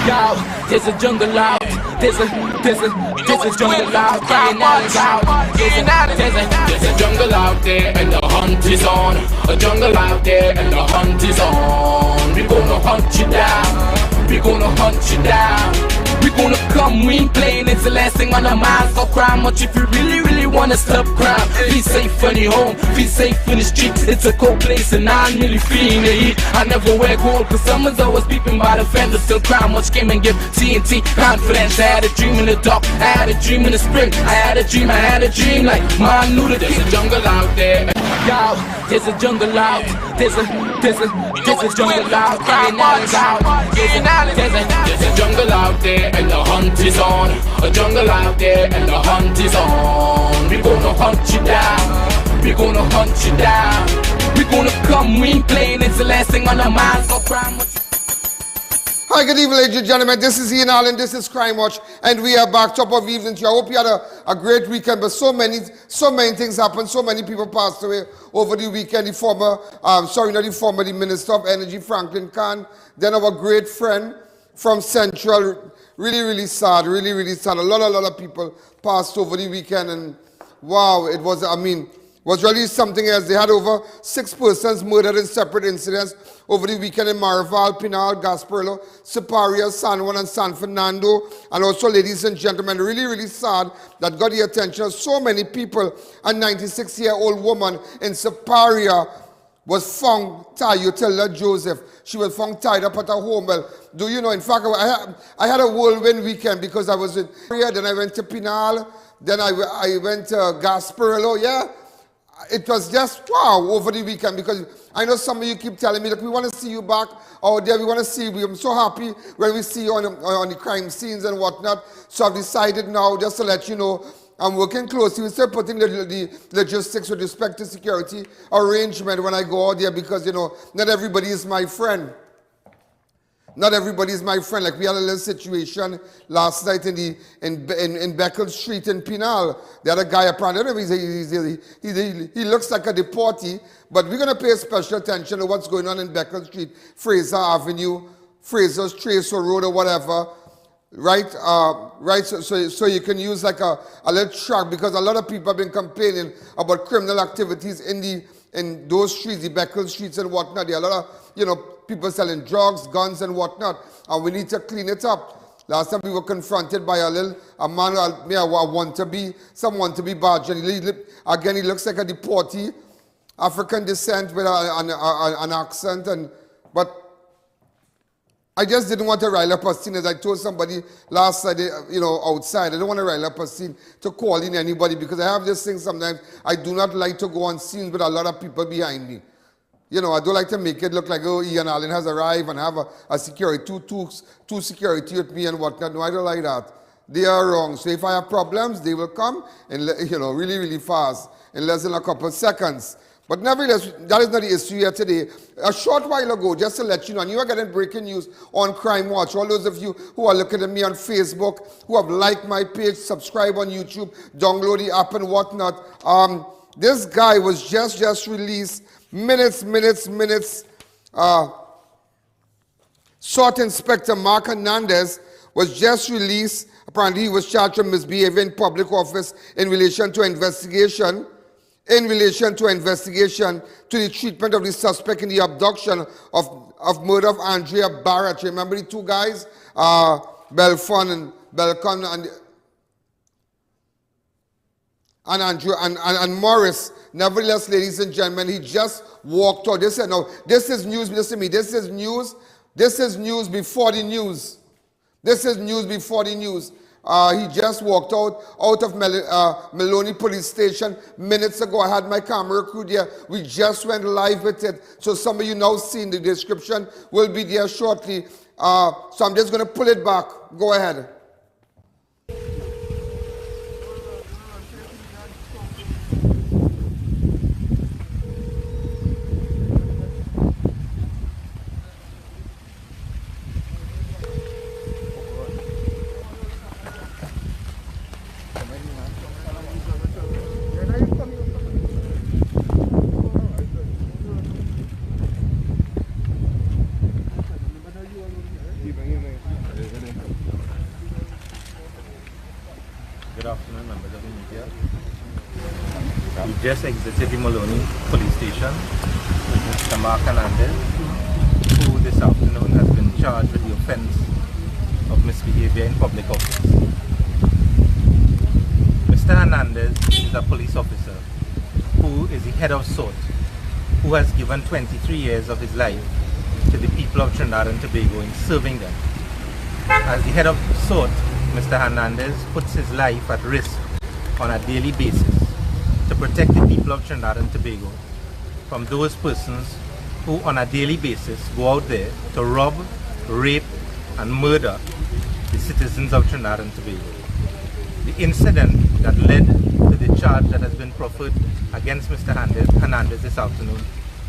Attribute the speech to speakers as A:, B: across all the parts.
A: Yo, there's a jungle out. There's a jungle out. There's a jungle out there and the hunt is on. A jungle out there and the hunt is on. We gonna hunt you down. We gonna hunt you down. We gonna come, we ain't playing, it's the last thing on our minds. Stop crime much if you really wanna stop crime. Be safe in your home, be safe in the street. It's a cold place and I'm really feeling the heat. I never wear gold cause someone's always peeping by the fender. Still crime much came and give TNT confidence. I had a dream in the dark, I had a dream in the spring. I had a dream like Martin Luther King. There's a jungle out there. Yo, there's a jungle out. There's a jungle out. There's a jungle out there and the hunt is on. A jungle out there and the hunt is on. We gonna hunt you down. We gonna hunt you down. We gonna come, we ain't playing, it's the last thing on our minds. So crime.
B: Hi, good evening, ladies and gentlemen. This is I.A.N. This is Crime Watch, and we are back top of evening to you. I hope you had a great weekend, but so many things happened. So many people passed away over the weekend. The Minister of Energy, Franklin Khan, then our great friend from Central. Really sad, really sad. A lot of people passed over the weekend, and wow, it was, was really something else. They had over 6 persons murdered in separate incidents over the weekend in MARAVAL, PENAL, Gasparillo, Superior, San Juan, and San Fernando. And also, ladies and gentlemen, really sad that got the attention of so many people. A 96-year-old woman in Superior was found tied, Utilda Joseph. She was found tied up at her home. Well, do you know, in fact, I had a whirlwind weekend because I was in Superior, then I went to PENAL, then I went to Gasparillo, yeah. It was just wow over the weekend because I know some of you keep telling me, look, we want to see you back out there. We want to see you. I'm so happy when we see you on the crime scenes and whatnot. So I've decided now, just to let you know, I'm working closely. We're still putting the logistics with respect to security arrangement when I go out there because, you know, not everybody is my friend. Not everybody is my friend. Like we had a little situation last night in BECKLES Street in PENAL. The other guy, apparently, he looks like a deportee, but we're going to pay special attention to what's going on in BECKLES Street, Fraser Avenue, Fraser's Trace Road or whatever. Right? So you can use like a little track because a lot of people have been complaining about criminal activities in those streets, the BECKLES streets and whatnot. There are a lot of, you know, people selling drugs, guns and whatnot, and we need to clean it up. Last time we were confronted by a man, some want-to-be badge, and again he looks like a deportee, African descent with an accent, but I just didn't want to rile up a scene. As I told somebody last Saturday, you know, outside, I don't want to rile up a scene to call in anybody because I have this thing sometimes, I do not like to go on scenes with a lot of people behind me. You know, I don't like to make it look like, oh, Ian Allen has arrived and have a security, two security with me and whatnot. No, I don't like that. They are wrong. So if I have problems, they will come and, you know, really fast in less than a couple of seconds. But nevertheless, that is not the issue here today. A short while ago, just to let you know, and you are getting breaking news on Crime Watch. All those of you who are looking at me on Facebook, who have liked my page, subscribe on YouTube, download the app and whatnot. This guy was just released. Minutes. SWAT Inspector Mark Hernandez was just released. Apparently, he was charged with misbehavior in public office in relation to investigation to the treatment of the suspect in the abduction of murder of Andrea Barrett. Remember the two guys, Belcon and Maurice. Nevertheless, ladies and gentlemen, he just walked out. This is news. Listen to me. This is news. This is news before the news. This is news before the news. He just walked out of Maloney Police Station minutes ago. I had my camera crew there. We just went live with it. So some of you now seen the description will be there shortly. So I'm just going to pull it back. Go ahead.
C: We just exited the Maloney police station with Mr. Mark Hernandez, who this afternoon has been charged with the offense of misbehavior in public office. Mr. Hernandez is a police officer who is the head of SORT, who has given 23 years of his life to the people of Trinidad and Tobago in serving them. As the head of SORT, Mr. Hernandez puts his life at risk on a daily basis to protect the people of Trinidad and Tobago from those persons who on a daily basis go out there to rob, rape and murder the citizens of Trinidad and Tobago. The incident that led to the charge that has been proffered against Mr. Hernandez this afternoon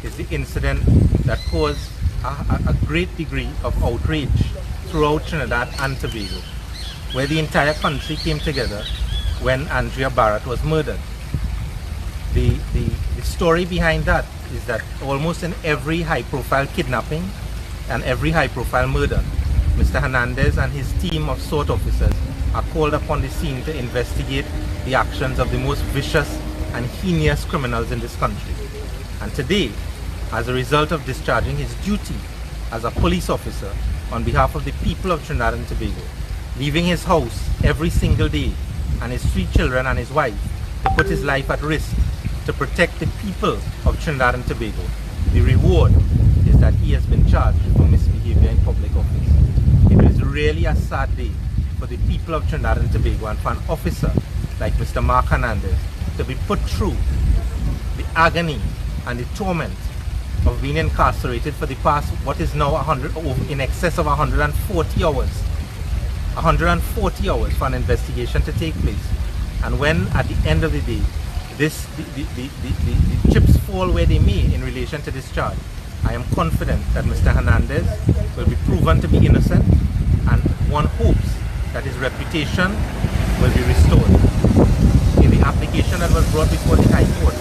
C: is the incident that caused a great degree of outrage throughout Trinidad and Tobago, where the entire country came together when Andrea Barrett was murdered. The story behind that is that almost in every high-profile kidnapping and every high-profile murder, Mr. Hernandez and his team of SORT officers are called upon the scene to investigate the actions of the most vicious and heinous criminals in this country. And today, as a result of discharging his duty as a police officer on behalf of the people of Trinidad and Tobago, leaving his house every single day and his 3 children and his wife to put his life at risk to protect the people of Trinidad and Tobago, the reward is that he has been charged for misbehavior in public office. It is really a sad day for the people of Trinidad and Tobago and for an officer like Mr. Mark Hernandez to be put through the agony and the torment of being incarcerated for the past, what is now in excess of 140 hours. 140 hours for an investigation to take place. And when at the end of the day, the chips fall where they may in relation to this charge, I am confident that Mr. Hernandez will be proven to be innocent, and one hopes that his reputation will be restored. In the application that was brought before the High Court,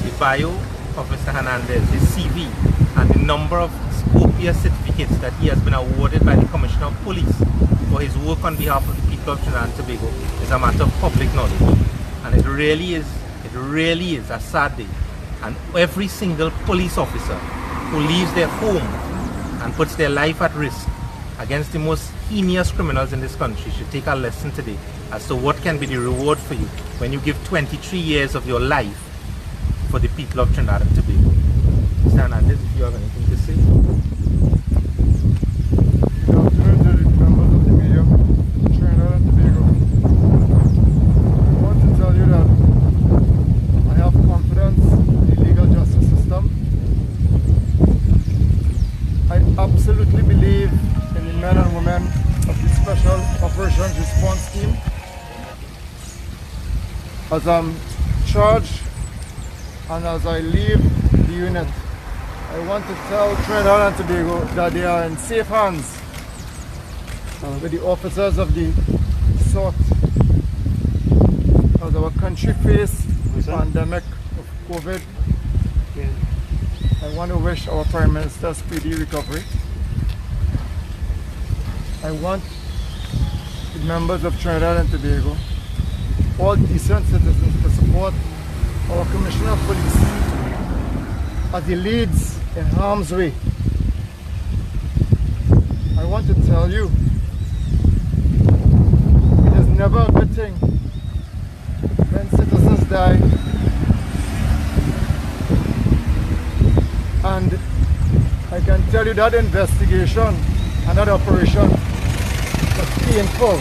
C: the bio of Mr. Hernandez, his CV, and the number of copious certificates that he has been awarded by the Commissioner of Police for his work on behalf of the people of Trinidad and Tobago is a matter of public knowledge. And it really is a sad day. And every single police officer who leaves their home and puts their life at risk against the most heinous criminals in this country should take a lesson today as to what can be the reward for you when you give 23 years of your life for the people of Trinidad and Tobago. Mr. Hernandez, if you have anything to say.
D: Good afternoon to the members of the media, Trinidad and Tobago. I want to tell you that I have confidence in the legal justice system. I absolutely believe in the men and women of the Special Operations Response Team. As I'm charged and as I leave the unit, I want to tell Trinidad and Tobago that they are in safe hands with the officers of the SORT. As our country faces the pandemic of COVID, I want to wish our Prime Minister a speedy recovery. I want the members of Trinidad and Tobago, all decent citizens, to support our Commissioner of Police as he leads in harm's way. I want to tell you, it is never a good thing when citizens die, and I can tell you that investigation and that operation was painful.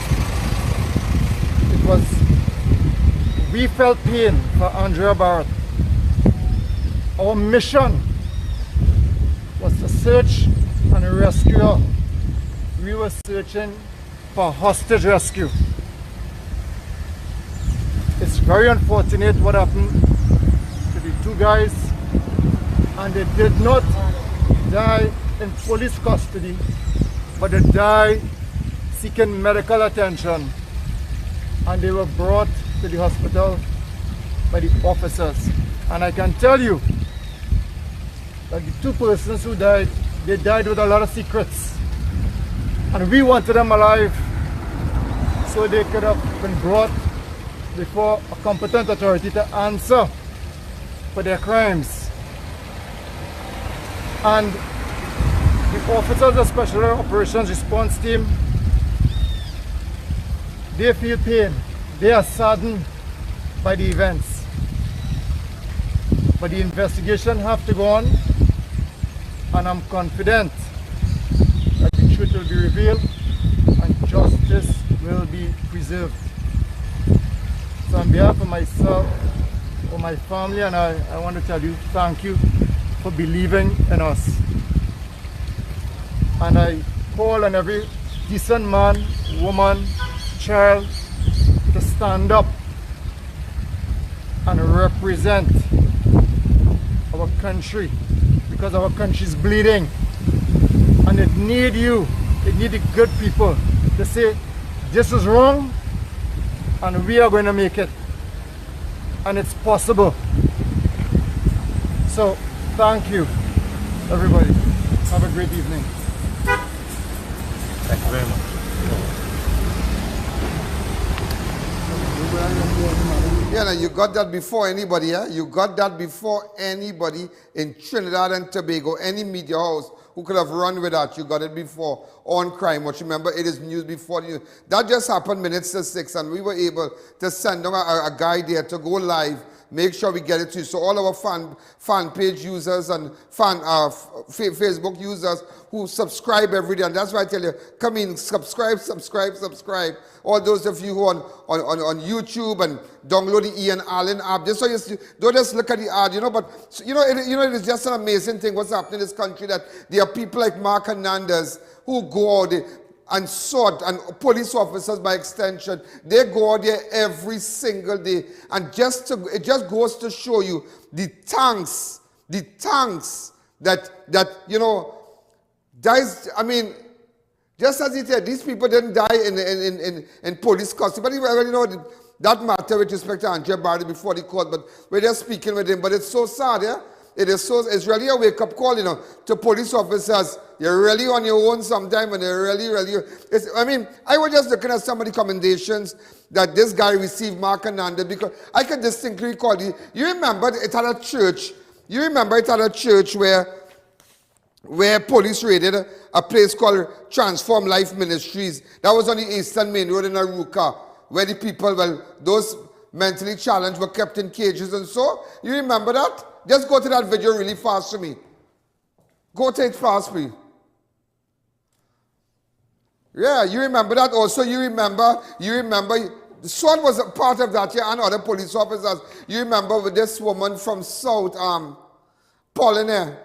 D: We felt pain for Andrea Barrett. Our mission was to search and rescue her. We were searching for hostage rescue. It's very unfortunate what happened to the 2 guys, and they did not die in police custody, but they died seeking medical attention, and they were brought to the hospital by the officers. And I can tell you that the 2 persons who died, they died with a lot of secrets, and we wanted them alive so they could have been brought before a competent authority to answer for their crimes. And the officers of the Special Operations Response Team, they feel pain. They are saddened by the events. But the investigation have to go on, and I'm confident that the truth will be revealed and justice will be preserved. So on behalf of myself, or my family, and I want to tell you thank you for believing in us. And I call on every decent man, woman, child to stand up and represent our country, because our country is bleeding and it needs you, it needs the good people to say this is wrong and we are going to make it, and it's possible. So thank you everybody. Have a great evening.
C: Thank you very much.
B: Yeah, now you got that before anybody, yeah? You got that before anybody in Trinidad and Tobago, any media house who could have run with that. You got it before on Crime Watch. Remember, it is news before news. That just happened minutes to 6, and we were able to send on a guy there to go live, make sure we get it to you. So all our fan page users and Facebook users who subscribe every day, and that's why I tell you, come in, subscribe. All those of you who are on YouTube and download the I.A.N app, just so you don't just look at the ad, but it is just an amazing thing what's happening in this country, that there are people like Mark Hernandez who go out there and sort, and police officers by extension, they go out there every single day, and it just goes to show you the tanks that dies. I mean, just as he said, these people didn't die in police custody. But that matter with respect to Andrea Barry before the court, but we're just speaking with him. But it's so sad, yeah? It's really a wake-up call, to police officers. You're really on your own sometime, and you're really, I was just looking at some of the commendations that this guy received, Mark Hernandez, because I can distinctly recall, you remember it at a church, where police raided a place called Transform Life Ministries. That was on the Eastern Main Road in Aruka, where the people, those mentally challenged were kept in cages and so. You remember that? Just go to that video really fast for me. Go to it fast, please. Yeah, you remember that also. You remember, SWAT was a part of that, yeah, and other police officers. You remember with this woman from South, Paulina,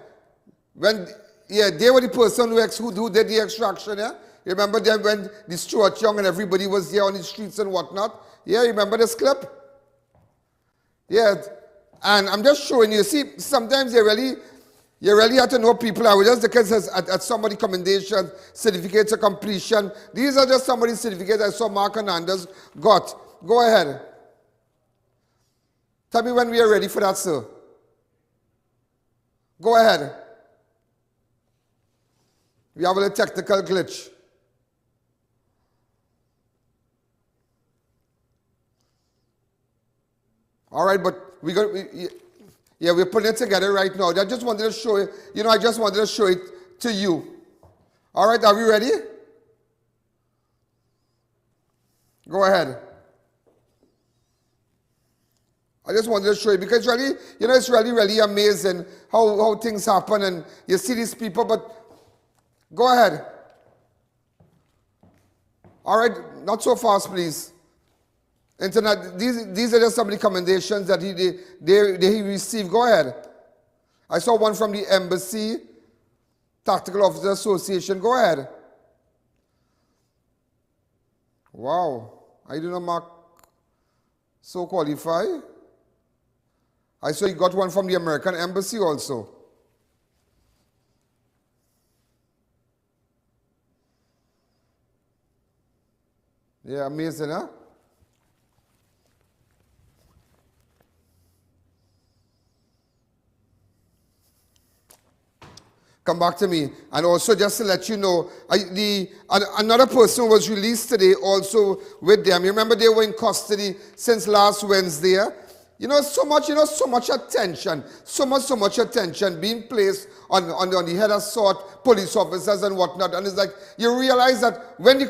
B: they were the person who did the extraction, yeah? You remember them when the Stuart Young and everybody was there on the streets and whatnot? Yeah, you remember this clip? Yeah, and I'm just showing you, see, sometimes you really have to know people. I was just looking at somebody's commendations, certificates of completion. These are just somebody's certificates I saw Mark Hernandez got. Go ahead. Tell me when we are ready for that, sir. Go ahead. We have a little technical glitch. All right, but we're putting it together right now. I just wanted to show you, I just wanted to show it to you. All right, are we ready? Go ahead. I just wanted to show you because really, it's really amazing how things happen and you see these people, but go ahead. All right, not so fast, please. Internet, these are just some of the commendations that he received. Go ahead. I saw one from the Embassy, Tactical Officer Association. Go ahead. Wow. I did not mark so qualify. I saw you got one from the American Embassy also. Yeah, amazing, huh? Come back to me. And also just to let you know, another person was released today also with them. You remember they were in custody since last Wednesday. so much attention, so much attention being placed on the head of sort police officers and whatnot. And it's like, you realize that when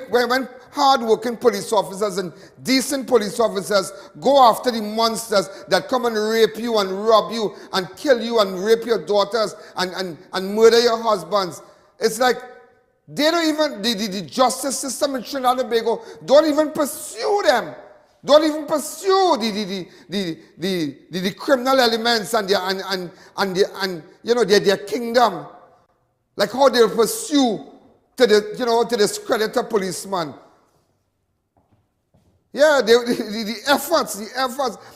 B: hard-working police officers and decent police officers go after the monsters that come and rape you and rob you and kill you and rape your daughters and murder your husbands, it's like, they don't even, the justice system in Trinidad and Tobago don't even pursue them. Don't even pursue the criminal elements and their kingdom, like how they pursue to the discredit of policemen. Yeah, the efforts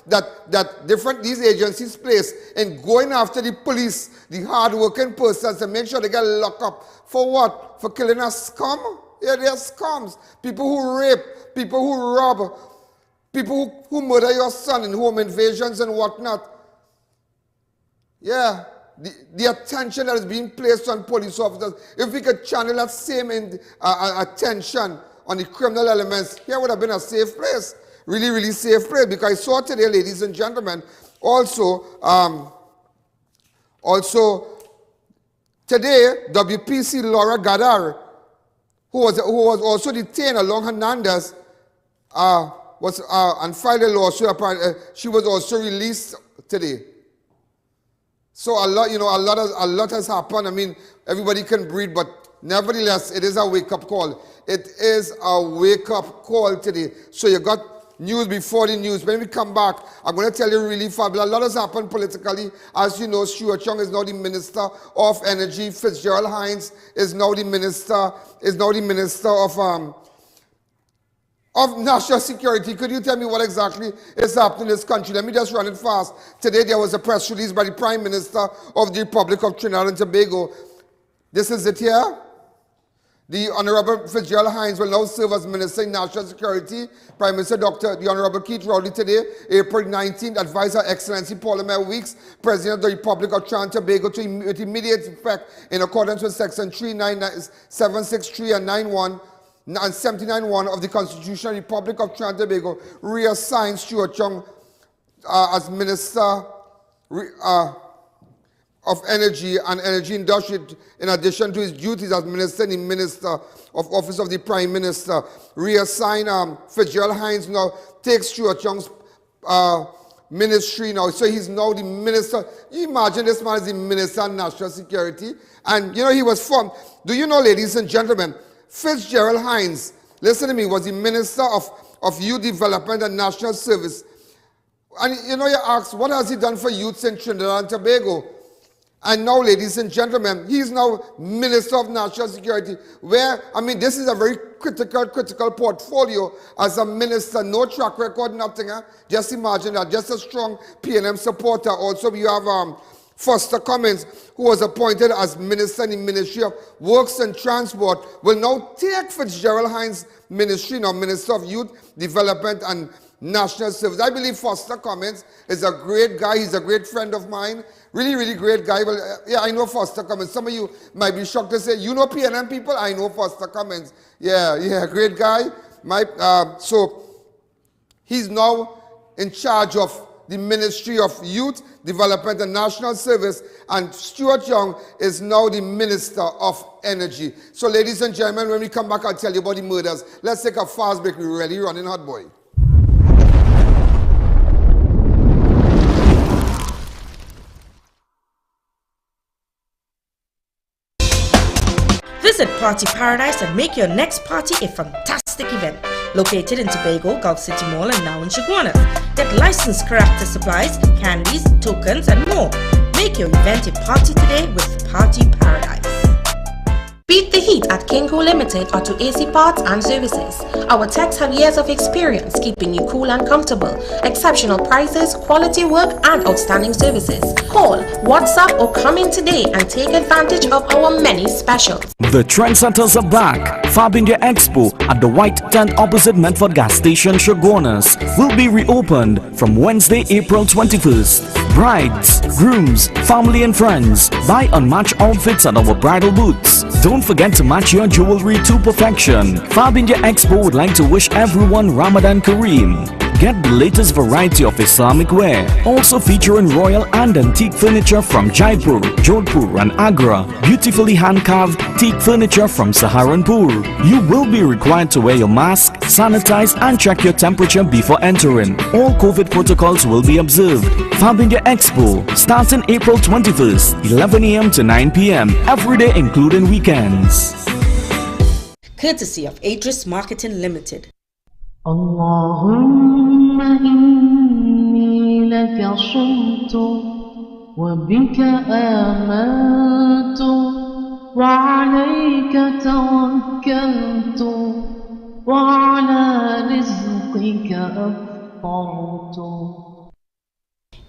B: that these agencies place in going after the police, the hard-working persons, to make sure they get locked up for what? For killing a scum? Yeah, they are scums. People who rape, people who rob, people who murder your son in home invasions and whatnot. Yeah, the attention that is being placed on police officers, if we could channel that same attention on the criminal elements, here would have been a safe place. Really, really safe place. Because I saw today, ladies and gentlemen, also today, WPC Laura Gadar, who was also detained along Hernandez, and filed a lawsuit. She was also released today. So a lot has happened. I mean, everybody can breathe, but nevertheless, it is a wake-up call. It is a wake-up call today. So you got news before the news. When we come back, I'm going to tell you really fast. But a lot has happened politically. As you know, Stuart Young is now the Minister of Energy. Fitzgerald Hines is now the Minister of National Security. Could you tell me what exactly is happening in this country? Let me just run it fast. Today there was a press release by the Prime Minister of the Republic of Trinidad and Tobago. This is it here. The Honorable Fitzgerald Hines will now serve as Minister in National Security. Prime Minister the Honorable Keith Rowley today, April 19th, advised Her Excellency Paul Weeks, President of the Republic of Trinidad and Tobago, with immediate effect in accordance with Section 763 and 91 and 79.1 of the Constitution of the Republic of Trinidad and Tobago, reassign Stuart Young as Minister of Energy and Energy Industry, in addition to his duties as Minister in the Minister of Office of the Prime Minister. Reassign Fitzgerald Hines now takes Stuart Young's ministry now. So he's now the Minister. You imagine this man is the Minister of National Security. And he was formed. Do you know, ladies and gentlemen, Fitzgerald Hines, listen to me, was the Minister of Youth Development and National Service. And you ask, what has he done for youths in Trinidad and Tobago? And now, ladies and gentlemen, he is now Minister of National Security, where, this is a very critical portfolio as a minister, no track record, nothing. Just imagine that, just a strong PNM supporter. Also, we have Foster Cummins, who was appointed as Minister in the Ministry of Works and Transport, will now take Fitzgerald Hines' ministry, now Minister of Youth Development and National Service. I believe Foster Cummins is a great guy. He's a great friend of mine. Really, really great guy. Well, yeah, I know Foster Cummins. Some of you might be shocked to say, you know PNM people? I know Foster Cummins. Yeah, great guy. So he's now in charge of the Ministry of Youth Development and National Service, and Stuart Young is now the Minister of Energy. So ladies and gentlemen, when we come back, I'll tell you about the murders. Let's take a fast break. We're really running hot, boy.
E: Visit Party Paradise and make your next party a fantastic event. Located in Tobago, Gulf City Mall, and now in Chaguanas. Get licensed character supplies, candies, tokens, and more. Make your event a party today with Party Paradise. Beat the heat at Kinko Limited Auto AC Parts and Services. Our techs have years of experience keeping you cool and comfortable. Exceptional prices, quality work, and outstanding services. Call, WhatsApp, or come in today and take advantage of our many specials.
F: The trendsetters are back. Fab India Expo at the White Tent opposite Medford Gas Station, Chaguanas, will be reopened from Wednesday, April 21st. Brides, grooms, family and friends, buy unmatched outfits at our bridal booths. Don't forget to match your jewelry to perfection. Fab India Expo would like to wish everyone Ramadan Kareem. Get the latest variety of Islamic wear, also featuring royal and antique furniture from Jaipur, Jodhpur and Agra, beautifully hand-carved teak furniture from Saharanpur. You will be required to wear your mask, sanitize and check your temperature before entering. All COVID protocols will be observed. Fab India Expo, starting April 21st, 11 a.m. to 9 p.m. every day including weekends.
E: Courtesy of Idris Marketing Limited.
G: اللهم إني لك صمت وبك آمنت وعليك توكلت وعلى رزقك أفطرت.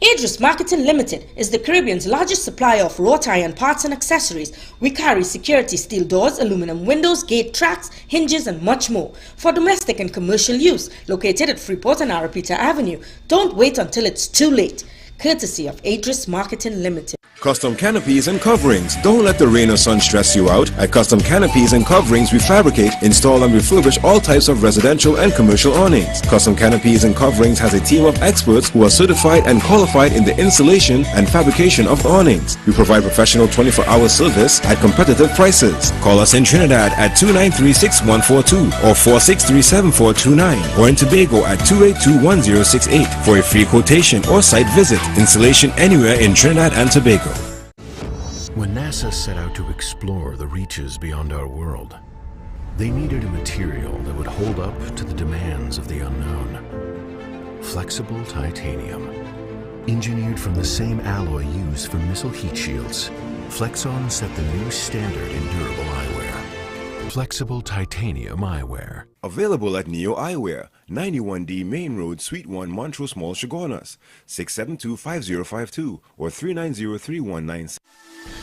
E: Idris Marketing Limited is the Caribbean's largest supplier of wrought iron parts and accessories. We carry security steel doors, aluminum windows, gate tracks, hinges and much more for domestic and commercial use. Located at Freeport and Arapita Avenue. Don't wait until it's too late. Courtesy of Idris Marketing Limited.
H: Custom canopies and coverings. Don't let the rain or sun stress you out. At Custom Canopies and Coverings, we fabricate, install and refurbish all types of residential and commercial awnings. Custom Canopies and Coverings has a team of experts who are certified and qualified in the installation and fabrication of awnings. We provide professional 24-hour service at competitive prices. Call us in Trinidad at 293-6142 or 463-7429 or in Tobago at 282-1068 for a free quotation or site visit. Installation anywhere in Trinidad and Tobago.
I: When NASA set out to explore the reaches beyond our world, they needed a material that would hold up to the demands of the unknown. Flexible titanium. Engineered from the same alloy used for missile heat shields, Flexon set the new standard in durable eyewear. Flexible titanium eyewear.
H: Available at Neo Eyewear, 91D Main Road, Suite 1, Montrose Mall, Chaguanas, 672-5052 or 390-3196.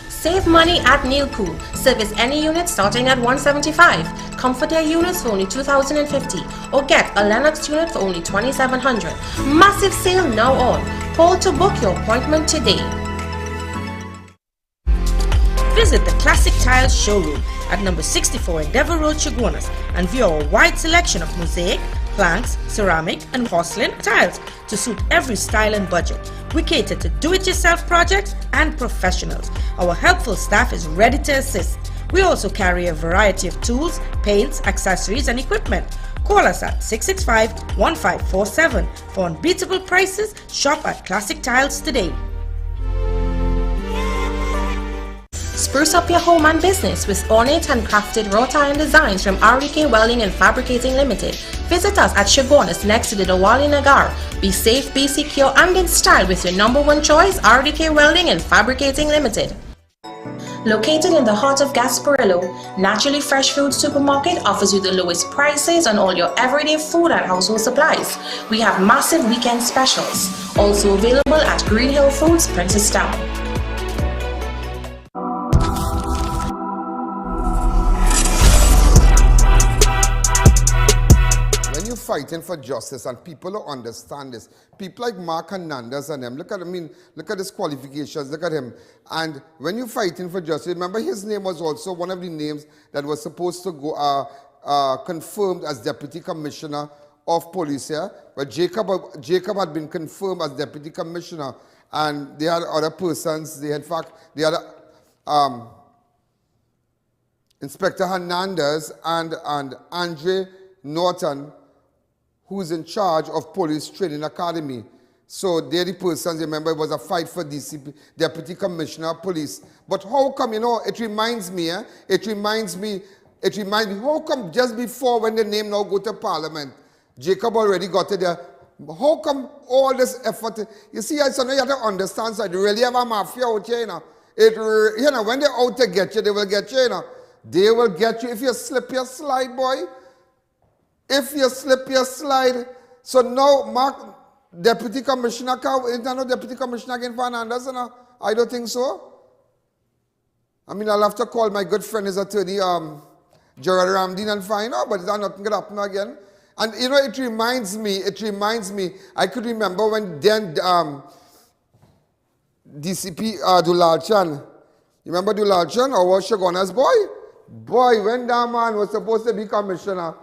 J: Save money at Neil Pool. Service any unit starting at $175. Comfort Air units for only $2,050 or get a Lennox unit for only $2,700. Massive sale now on. Call to book your appointment today.
E: Visit the Classic Tiles showroom at number 64 Endeavour Road, Chaguanas and view our wide selection of mosaic, planks, ceramic and porcelain tiles to suit every style and budget. We cater to do-it-yourself projects and professionals. Our helpful staff is ready to assist. We also carry a variety of tools, paints, accessories and equipment. Call us at 665-1547 for unbeatable prices. Shop at Classic Tiles today.
J: Spruce up your home and business with ornate and crafted wrought iron designs from RDK Welding and Fabricating Limited. Visit us at Chaguanas next to the Dawali Nagar. Be safe, be secure and in style with your #1 choice, RDK Welding and Fabricating Limited. Located in the heart of Gasparillo, Naturally Fresh Food Supermarket offers you the lowest prices on all your everyday food and household supplies. We have massive weekend specials. Also available at Green Hill Foods, Princestown.
B: Fighting for justice and people who understand this. People like Mark Hernandez and them, look at his qualifications, look at him. And when you're fighting for justice, remember his name was also one of the names that was supposed to go confirmed as Deputy Commissioner of Police here. But Jacob had been confirmed as Deputy Commissioner and they had other persons, they had Inspector Hernandez and Andre Norton, who's in charge of Police Training Academy. So they're the persons, remember, it was a fight for DCP, Deputy Commissioner of Police. But how come, it reminds me, how come just before when the name now go to Parliament, Jacob already got it there, how come all this effort, you see, so now you have to understand, so you really have a mafia out here, when they're out to get you, they will get you, They will get you if you slip your slide, boy. If you slip your slide, so now Mark, Deputy Commissioner, is there no Deputy Commissioner again for Hernandez? I don't think so. I mean, I'll have to call my good friend, his attorney, GERALD RAMDEEN and find out, but is that nothing going to happen again? And it reminds me, I could remember when then DCP Dulal Chan, you remember Dulal Chan, or was Chaguanas boy? Boy, when that man was supposed to be commissioner,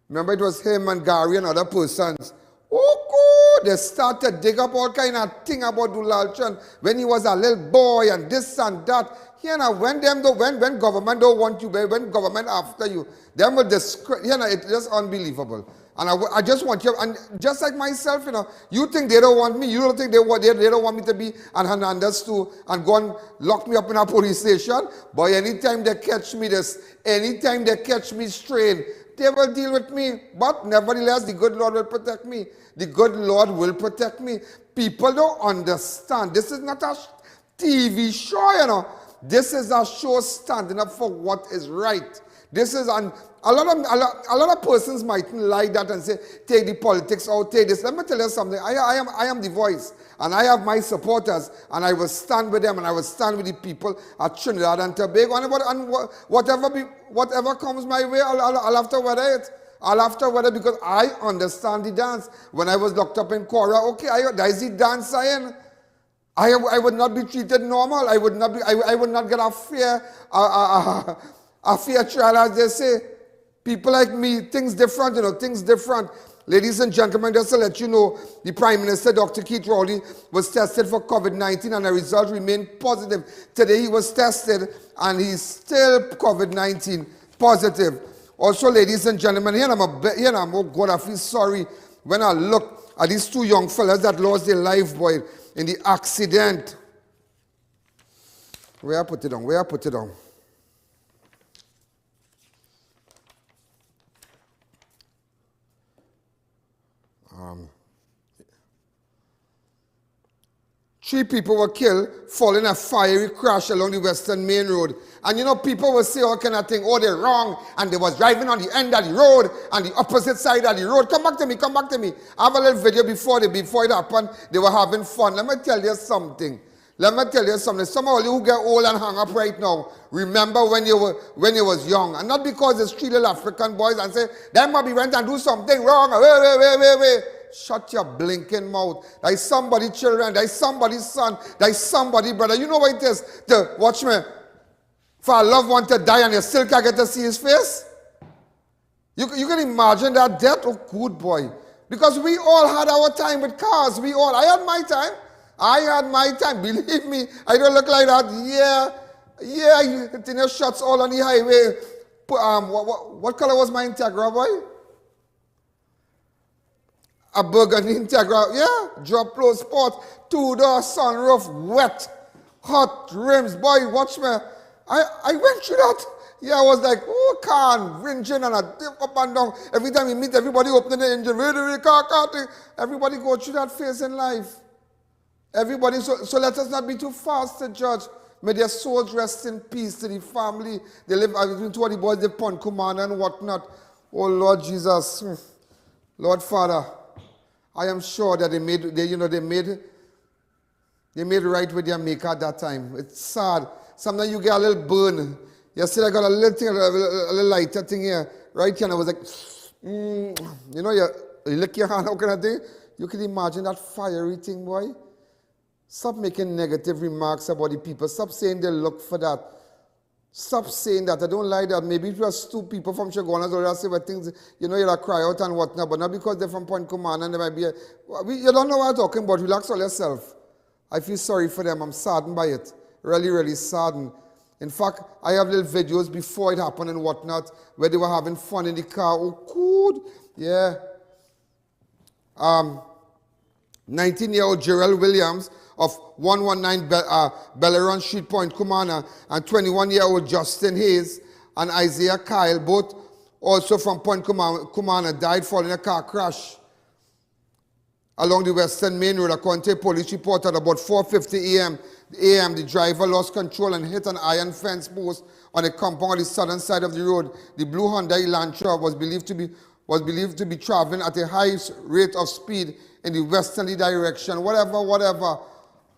B: remember it was him and Gary and other persons. Oh, good. They start to dig up all kind of thing about Dulalchan when he was a little boy and this and that. You know, when government don't want you, when government after you, them will discredit. You know, it's just unbelievable. And I just want you, and just like myself, you know, you think they don't want me, you don't think they don't want me to be an Hernandez too, and go and lock me up in a police station. But anytime they catch me anytime they catch me straying, they will deal with me. But nevertheless, the good Lord will protect me. The good Lord will protect me. People don't understand. This is not a TV show, you know. This is a show standing up for what is right. This is a lot of persons mightn't like that and say, take the politics out, take this. Let me tell you something. I am the voice, and I have my supporters, and I will stand with them, and I will stand with the people at Trinidad and Tobago, and whatever comes my way, I'll have to weather it. I'll have to weather because I understand the dance. When I was locked up in Cora, okay, there's the dance I would not be treated normal. I would not get a fair trial, as they say. People like me, things different, you know, things different. Ladies and gentlemen, just to let you know, the Prime Minister, Dr. Keith Rowley, was tested for COVID-19 and the result remained positive. Today he was tested and he's still COVID-19 positive. Also, ladies and gentlemen, oh God, I feel sorry when I look at these two young fellas that lost their life, boy, in the accident. Where I put it on? Three people were killed following a fiery crash along the Western Main Road. And you know, people will say all kind of things, oh, they're wrong, and they was driving on the end of the road, and the opposite side of the road. Come back to me. I have a little video before it happened. They were having fun. Let me tell you something. Some of you who get old and hung up right now, remember when you was young. And not because it's three little African boys and say, them might be went and do something wrong. Wait. Shut your blinking mouth. There's somebody children, there's somebody's son, there's somebody brother. You know what it is to watch me for a loved one to die and you still can't get to see his face? You can imagine that death? Oh, good boy. Because we all had our time with cars. I had my time. Believe me, I don't look like that. Yeah, you shots all on the highway. What color was my Integra, boy? A burgundy Integra, yeah, drop low sport, two-door sunroof, wet, hot rims. Boy, watch me. I went through that. Yeah, I was like, oh, car, engine and a dip up and down. Every time you meet everybody opening the engine, car. Everybody go through that phase in life. Everybody, so let us not be too fast to judge. May their souls rest in peace to the family. They live, between two of the boys, they pun command and whatnot. Oh, Lord Jesus. Lord Father, I am sure that they made right with their maker at that time. It's sad. Sometimes you get a little burn. You see, I got a little thing, a little lighter thing here, right here, and I was like, you know, you lick your hand, how can I do? You can imagine that fiery thing, boy. Stop making negative remarks about the people. Stop saying they look for that. Stop saying that. I don't like that. Maybe it was two people from Chaguanas or say what things, you know, you'll cry out and whatnot, but not because they're from Point Command and they might be, you don't know what I'm talking about. Relax on yourself. I feel sorry for them. I'm saddened by it. Really, really saddened. In fact, I have little videos before it happened and whatnot, where they were having fun in the car. Oh, good. Yeah. 19-year-old Gerald Williams of 119 Belleron Street, Point Cumana, and 21-year-old Justin Hayes and Isaiah Kyle, both also from Point Cumana, died following a car crash along the Western Main Road. According to a police report, at about 4:50 a.m., the driver lost control and hit an iron fence post on a compound on the southern side of the road. The blue Honda Elantra was believed to be traveling at a high rate of speed in the westerly direction. Whatever.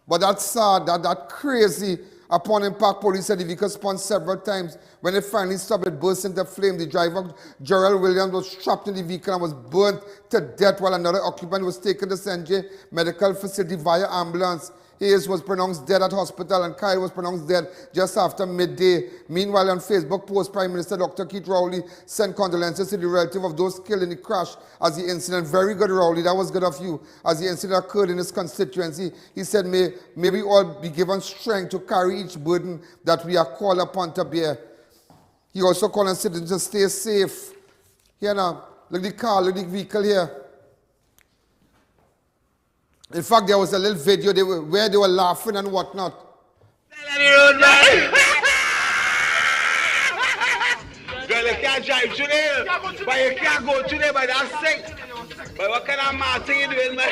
B: But that's sad, that crazy. Upon impact, police said the vehicle spun several times. When it finally stopped, it burst into flame. The driver, Gerald Williams, was trapped in the vehicle and was burnt to death while another occupant was taken to St. J Medical Facility via ambulance. Hayes was pronounced dead at hospital and Kyle was pronounced dead just after midday. Meanwhile, on Facebook post, Prime Minister Dr. Keith Rowley sent condolences to the relative of those killed in the crash as the incident. Very good, Rowley. That was good of you. As the incident occurred in his constituency, he said, may we all be given strength to carry each burden that we are called upon to bear. He also called on citizens to stay safe. Here now, look at the car, look at the vehicle here. In fact, there was a little video where they were laughing and whatnot.
K: Girl, you can't drive today, but you can't go today, but that's sick. But what kind of mad thing you doing, man?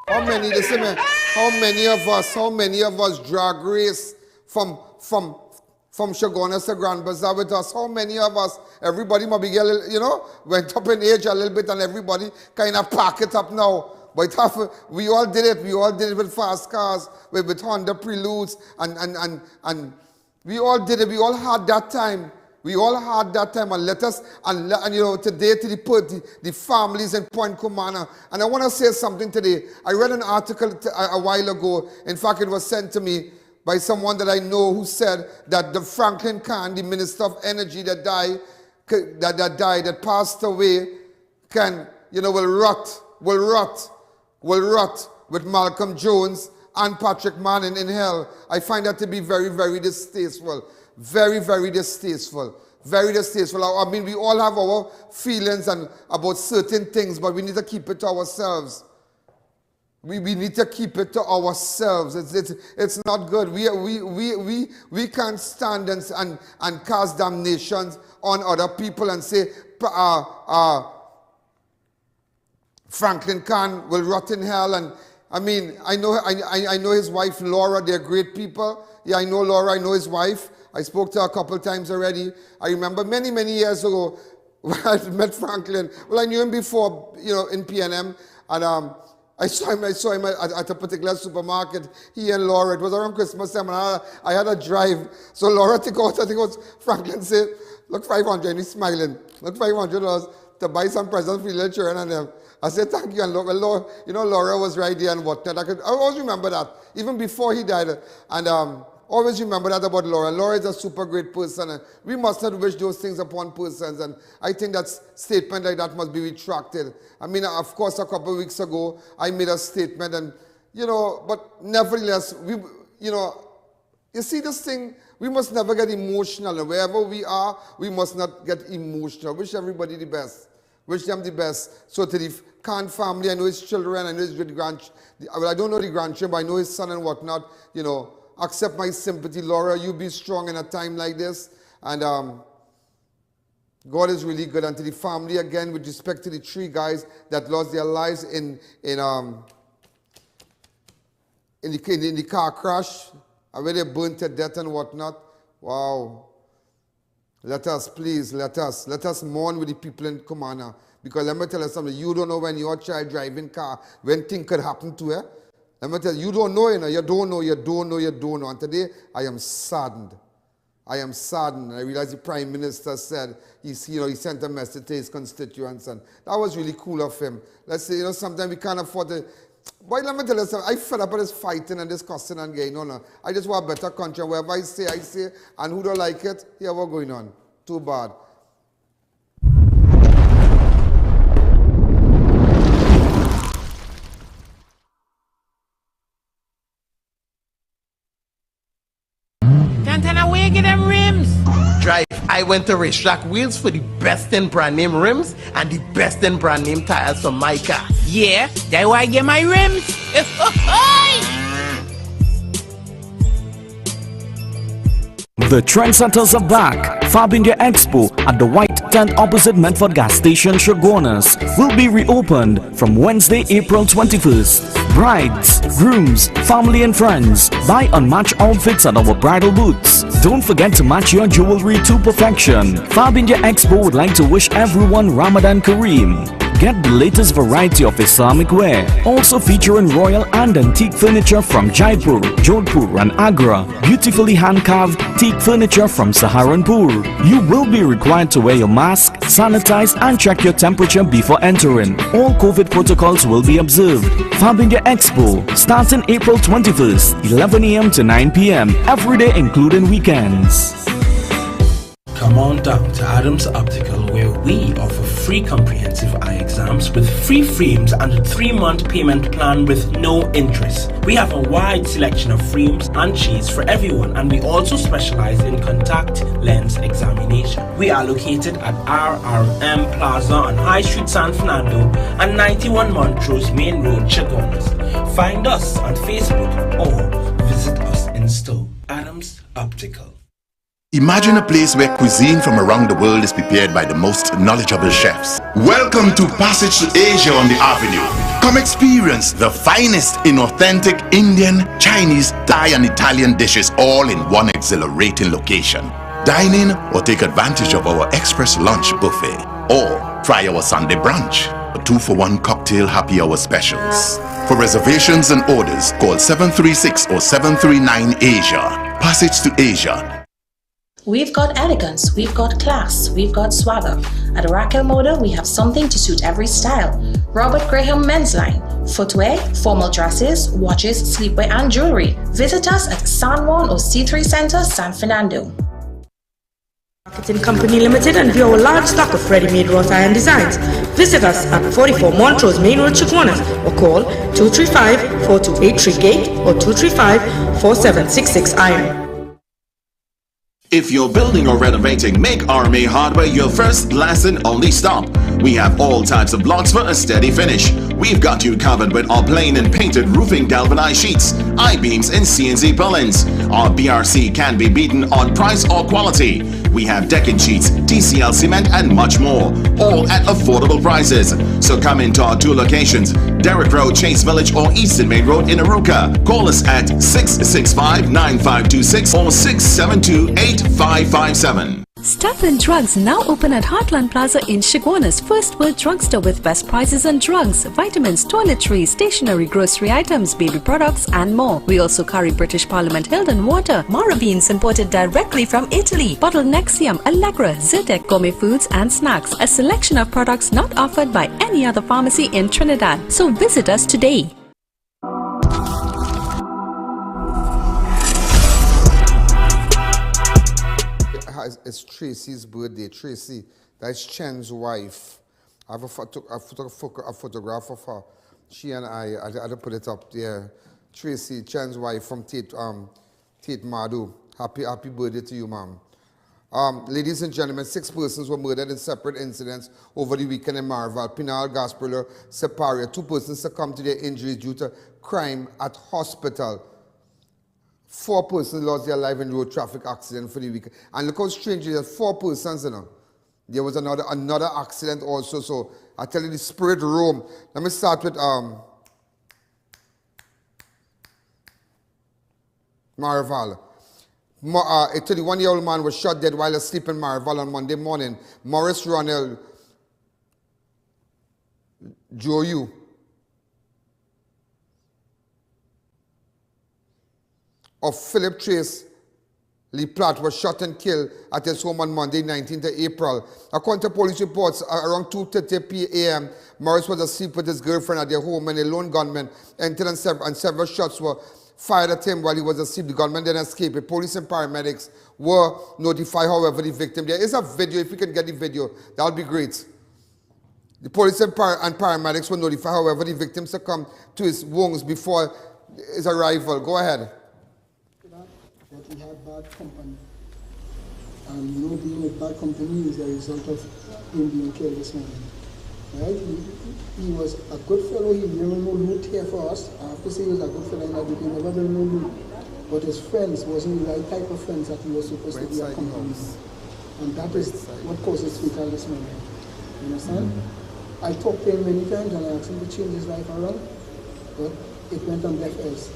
B: How many of us drag race from Shogunas to Grand Bazaar with us? How many of us, everybody might be, went up in age a little bit and everybody kind of pack it up now. But we all did it. We all did it with fast cars, with Honda Preludes, and we all did it. We all had that time. We all had that time, and let us, today to the families in Point Kumana. And I want to say something today. I read an article a while ago. In fact, it was sent to me by someone that I know who said that the Franklin Khan, the Minister of Energy that passed away, will rot with Malcolm Jones and Patrick Manning in hell. I find that to be very, very distasteful. Very, very distasteful. Very distasteful. I mean, we all have our feelings about certain things, but we need to keep it to ourselves. We need to keep it to ourselves. It's not good. We can't stand and cast damnations on other people and say Franklin Khan will rot in hell. And I mean, I know his wife Laura. They're great people. Yeah, I know Laura. I know his wife. I spoke to her a couple of times already. I remember many, many years ago when I met Franklin. Well, I knew him before, in PNM, and I saw him at a particular supermarket. He and Laura. It was around Christmas time, and I had a drive. So Laura took out, I think it was Franklin said, "Look, $500," and he's smiling. "Look, $500 to buy some presents for the little children and them." I said, "Thank you." And Laura was right there and whatnot. I always remember that, even before he died. And always remember that about Laura. Laura is a super great person, and we must not wish those things upon persons. And I think that statement like that must be retracted. I mean, of course, a couple of weeks ago, I made a statement, and but nevertheless, you see this thing. We must never get emotional, and wherever we are, we must not get emotional. Wish everybody the best. Wish them the best. So to the Khan family, I know his children, I know his grandchildren. Well, I don't know the grandchildren, but I know his son and whatnot. Accept my sympathy, Laura. You be strong in a time like this. And God is really good. And to the family, again, with respect to the 3 guys that lost their lives in the car crash, where they burned to death and whatnot. Wow. Let us mourn with the people in Kumana. Because let me tell you something, you don't know when your child driving car, when things could happen to her. Let me tell you, you don't know, you don't know. And today, I am saddened. I realize the Prime Minister said, he sent a message to his constituents, and that was really cool of him. Let's say, sometimes we can't afford to. Boy, let me tell you something, I fed up with this fighting and this cussing and gay. No. I just want a better country. Wherever I say, and who don't like it, here what's going on. Too bad.
K: Drive. I went to Racetrack Wheels for the best in brand name rims and the best in brand name tires for my car.
L: Yeah, that's why I get my rims.
F: The trendsetters are back. Fab India Expo at the White Tent opposite Medford Gas Station, Shogunas, will be reopened from Wednesday, April 21st. Brides, grooms, family and friends, buy unmatched outfits at our bridal booths. Don't forget to match your jewelry to perfection. Fab India Expo would like to wish everyone Ramadan Kareem. Get the latest variety of Islamic wear, also featuring royal and antique furniture from Jaipur, Jodhpur and Agra, beautifully hand-carved teak furniture from Saharanpur. You will be required to wear your mask, sanitize and check your temperature before entering. All COVID protocols will be observed. Fabindia Expo, starting April 21st, 11 a.m. to 9 p.m. every day including weekends.
M: Come on down to Adams Optical, where we offer free comprehensive eye exams with free frames and a 3-month payment plan with no interest. We have a wide selection of frames and shades for everyone, and we also specialize in contact lens examination. We are located at RRM Plaza on High Street, San Fernando and 91 Montrose Main Road, Chaguanas. Find us on Facebook or visit us in store. Adams Optical.
N: Imagine a place where cuisine from around the world is prepared by the most knowledgeable chefs. Welcome to Passage to Asia on the Avenue. Come experience the finest in authentic Indian, Chinese, Thai and Italian dishes all in one exhilarating location. Dine in or take advantage of our express lunch buffet. Or try our Sunday brunch, a 2-for-1 cocktail happy hour specials. For reservations and orders, call 736 or 739 Asia. Passage to Asia.
J: We've got elegance, we've got class, we've got swagger. At Raquel Moda, we have something to suit every style. Robert Graham Men's Line, footwear, formal dresses, watches, sleepwear and jewelry. Visit us at San Juan or C3 Center, San Fernando.
E: Marketing Company Limited and view our large stock of ready-made wrought iron designs. Visit us at 44 Montrose Main Road, Chaguanas, or call 235-4283 Gate or 235-4766 Iron.
O: If you're building or renovating, make RMA Hardware your first, last and only stop. We have all types of blocks for a steady finish. We've got you covered with our plain and painted roofing galvanized sheets, I-beams and CNC purlins. Our BRC can be beaten on price or quality. We have decking sheets, TCL cement and much more, all at affordable prices. So come into our 2 locations, Derrick Road, Chase Village or Eastern Main Road in Aruka. Call us at 665-9526 or 672-8557.
P: Stuff and Drugs now open at Heartland Plaza in Chaguanas, first world drugstore with best prices on drugs, vitamins, toiletries, stationery, grocery items, baby products and more. We also carry British Parliament Hilton water, MARAVAL imported directly from Italy, bottled Nexium, Allegra, Zyrtec, gourmet foods and snacks, a selection of products not offered by any other pharmacy in Trinidad. So visit us today.
B: It's Tracy's birthday. Tracy, that's Chen's wife. I have a photograph of her. She and I had to put it up there. Tracy, Chen's wife from Tate Madu. Happy birthday to you, ma'am. Ladies and gentlemen, 6 persons were murdered in separate incidents over the weekend in MARAVAL, PENAL, Gasparillo, Separia. 2 persons succumbed to their injuries due to crime at hospital. 4 persons lost their life in road traffic accident for the weekend. And look how strange it is, 4 persons, you know. There was another accident also, so I tell you, the spirit roam. Let me start with MARAVAL. A 31-year-old man was shot dead while asleep in MARAVAL on Monday morning. MAURICE, RONNEL, JOYEAU of PHILLIP PLATTE was shot and killed at his home on Monday, 19th of April. According to police reports, around 2:30 p.m., MAURICE was asleep with his girlfriend at their home and a lone gunman entered and several shots were fired at him while he was asleep. The gunman then escaped. The police and paramedics were notified, however, the victim. There is a video. If you can get the video, that would be great. The police and paramedics were notified, however, the victim succumbed to his wounds before his arrival. Go ahead.
Q: That he had bad company. And you know, being with bad company is a result of him being killed this morning. Right? He was a good fellow. He didn't no loot here for us. I have to say he was a good fellow in that he never did no loot. But his friends wasn't the right type of friends that he was supposed to be accompanying. And that is what causes fatal this morning. You understand? I talked to him many times and I asked him to change his life around, but it went on deaf ears.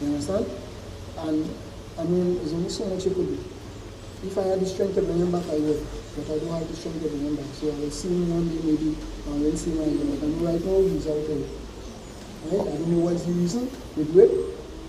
Q: You understand? And I mean, there's only so much you could do. If I had the strength to bring him back, I would. but I don't have to try to bring him back. So I will see him one day maybe on Wednesday night, but I know right now he's out there. Right? I don't know what's the reason. With whip,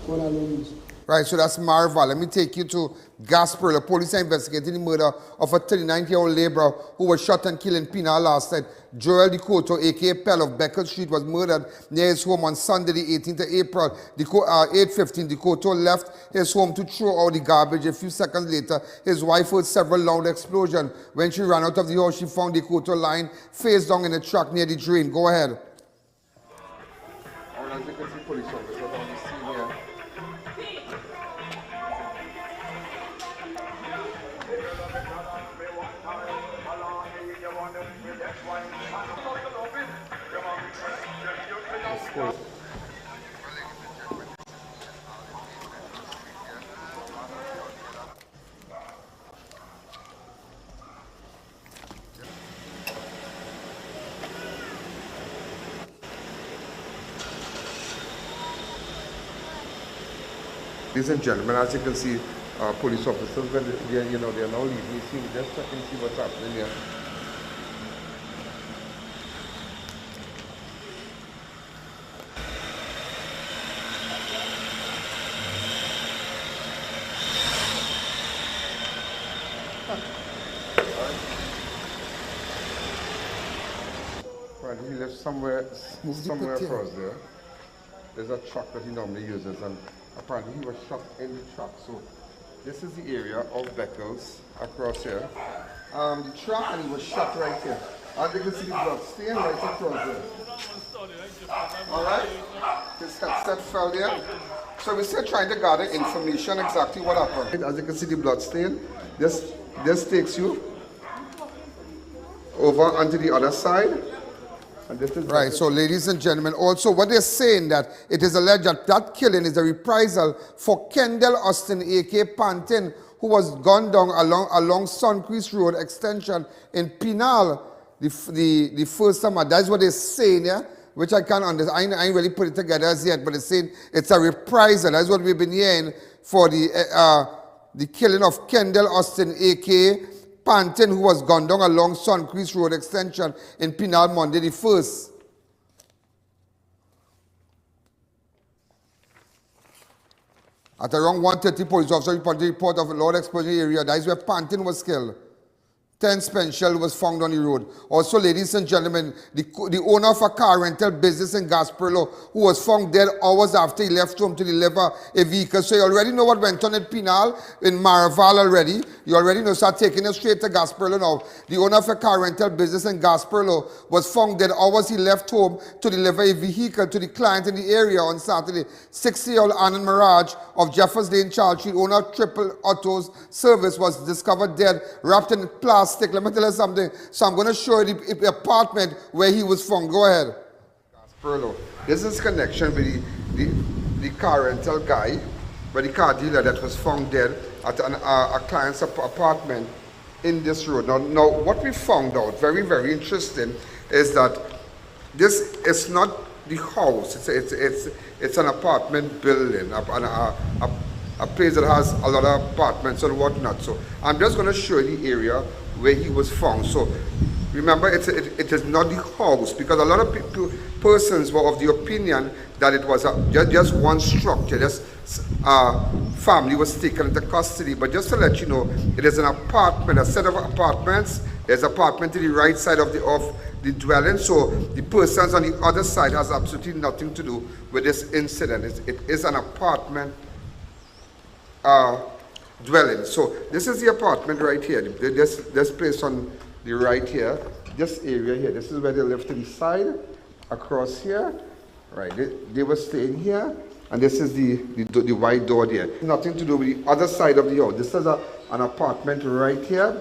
Q: God alone knows.
B: Right, so that's MARAVAL. Let me take you to Gasparillo. Police are investigating the murder of a 39-year-old laborer who was shot and killed in PENAL last night. GERALD, a.k.a. PEL'S of BECKLES Street, was murdered near his home on Sunday, the 18th of April. 8:15, the COTEAU left his home to throw out the garbage. A few seconds later, his wife heard several loud explosions. When she ran out of the house, she found the COTEAU lying face down in a truck near the drain. Go ahead. Police officers on the scene here. Ladies and gentlemen, as you can see, police officers, when they are now leaving the scene, just check and see what's happening here. Right, he left somewhere across there. There's a truck that he normally uses, and apparently he was shot in the truck. So this is the area of BECKLES across here. The truck, and he was shot right here. As you can see, the blood stain right across there. All right, this that fell there. So we're still trying to gather information exactly what happened. As you can see, the blood stain. This takes you over onto the other side. And this is right, so ladies and gentlemen, also what they're saying that it is alleged that that killing is a reprisal for KENDELL Austin, a.k.a. PANTIN, who was gunned down along SUNREES Road extension in PENAL the first time. That's what they're saying, yeah? Which I can't understand. I ain't really put it together as yet, but they're saying it's a reprisal. That's what we've been hearing for the killing of KENDELL Austin, a.k.a. PANTIN, who was gunned down along SUNREES Road extension in PENAL Monday the 1st. At around 1:30, police officers reported the report of a loud explosion area. That is where PANTIN was killed. 10 spent shell was found on the road. Also, ladies and gentlemen, the owner of a car rental business in Gasparillo, who was found dead hours after he left home to deliver a vehicle. So you already know what went on at PENAL in MARAVAL already. You already know, start taking it straight to Gasparillo now. The owner of a car rental business in Gasparillo was found dead hours he left home to deliver a vehicle to the client in the area on Saturday. 60-year-old I.A.N. Mirage of Jeffers Lane, Charles Street, owner of Triple Autos Service, was discovered dead, wrapped in plastic. Let me tell you something. So I'm going to show you the apartment where he was found. Go ahead. Gasparillo. This is connection with the car rental guy, but the car dealer that was found dead at a client's apartment in this road. Now, what we found out, very, very interesting, is that this is not the house. It's an apartment building, a place that has a lot of apartments and whatnot. So I'm just going to show you the area where he was found. So remember, it is not the house, because a lot of persons were of the opinion that it was just one structure, just family was taken into custody. But just to let you know, it is an apartment, a set of apartments. There's an apartment to the right side of the dwelling. So the persons on the other side has absolutely nothing to do with this incident. It is an apartment dwelling. So this is the apartment right here. This place on the right here, this area here, this is where they lived to the side, across here. Right, they were staying here, and this is the white door there. Nothing to do with the other side of the house. This is an apartment right here,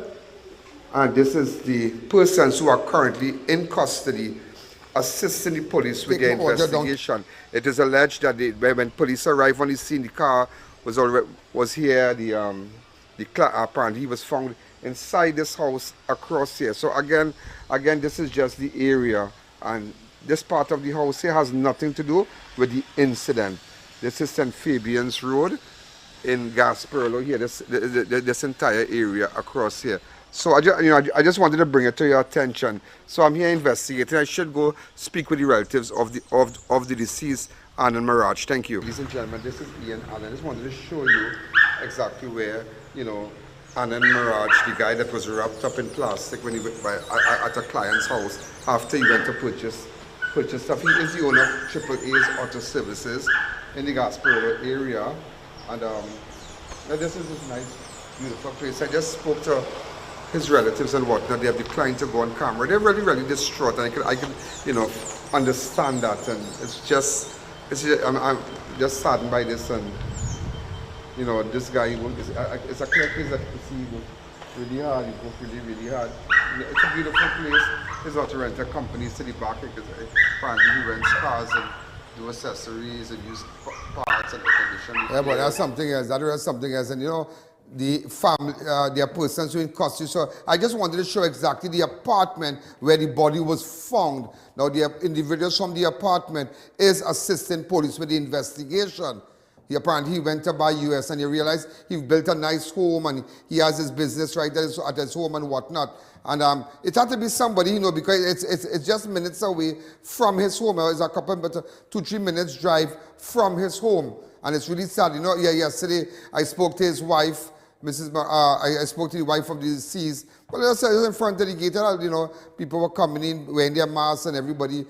B: and this is the persons who are currently in custody, assisting the police with their investigation. It is alleged that when police arrived on the scene, the car was here. Apparently he was found inside this house across here. So again, this is just the area, and this part of the house here has nothing to do with the incident. This is St. Fabian's Road in Gasparillo here. This entire area across here. So I just wanted to bring it to your attention. So I'm here investigating. I should go speak with the relatives of the deceased I.A.N and Mirage. Thank you. Ladies and gentlemen, this is I.A.N. I just wanted to show you exactly where, I.A.N and Mirage, the guy that was wrapped up in plastic when he went at a client's house after he went to purchase stuff. He is the owner of AAA's Auto Services in the Gasparillo area. And now this is this nice, beautiful place. I just spoke to his relatives and whatnot. They have declined to go on camera. They're really, really distraught, and I can understand that. And I'm just saddened by this. And this guy, it's a clear place that you see he worked really hard. He worked really, really hard. It's a beautiful place. There's auto rental companies to the back because apparently he rents cars and do accessories and use parts and air conditioning. Yeah, but that's something else. That is something else. And the family, there are persons who in custody. So I just wanted to show exactly the apartment where the body was found. Now the individuals from the apartment is assisting police with the investigation. Apparently he went to buy US and he realized he built a nice home and he has his business right there at his home and whatnot. And it had to be somebody, because it's just minutes away from his home. It's a couple, but 2-3 minutes drive from his home. And it's really sad. Yesterday I spoke to his wife, I spoke to the wife of the deceased. Well, it was in front of the gate, and, people were coming in wearing their masks and everybody,